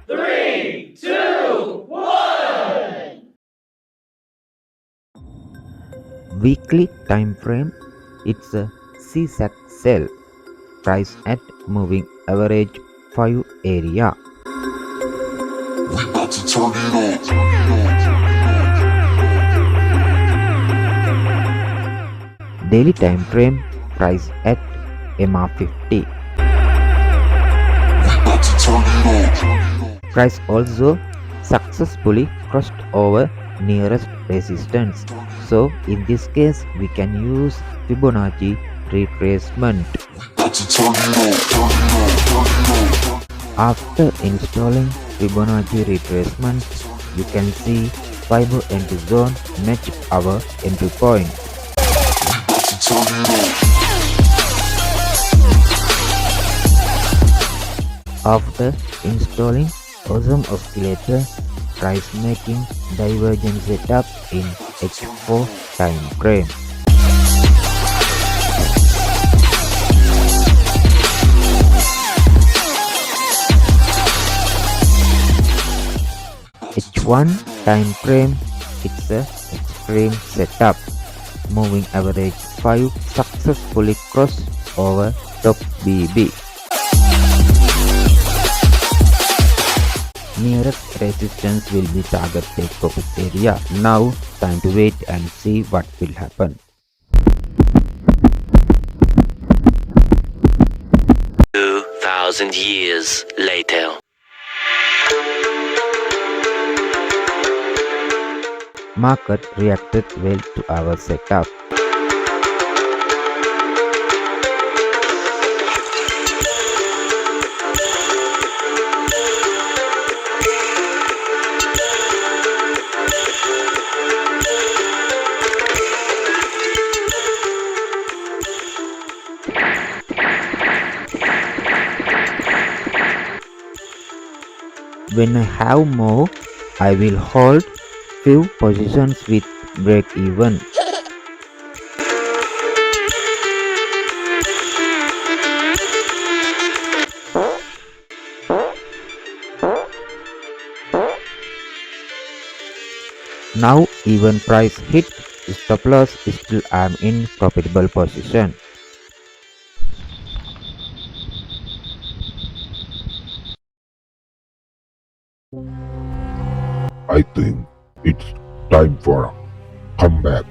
Three, two, one. Weekly time frame, it's a CSAC sell, price at moving average 5 area. Daily time frame, price at MA50. Price also successfully crossed over nearest resistance. So in this case we can use Fibonacci retracement. After installing Fibonacci retracement, you can see Fibo entry zone match our entry point. After installing awesome oscillator, price making divergence setup in H4 time frame. H1 time frame, it's a extreme setup. Moving average 5 successfully crossed over top BB. Nearest resistance will be target take profit area. Now time to wait and see what will happen. 2,000 years later. Market reacted well to our setup. When I have more, I will hold few positions with break even. Now even price hit stop loss, still I am in profitable position. I think it's time for a comeback.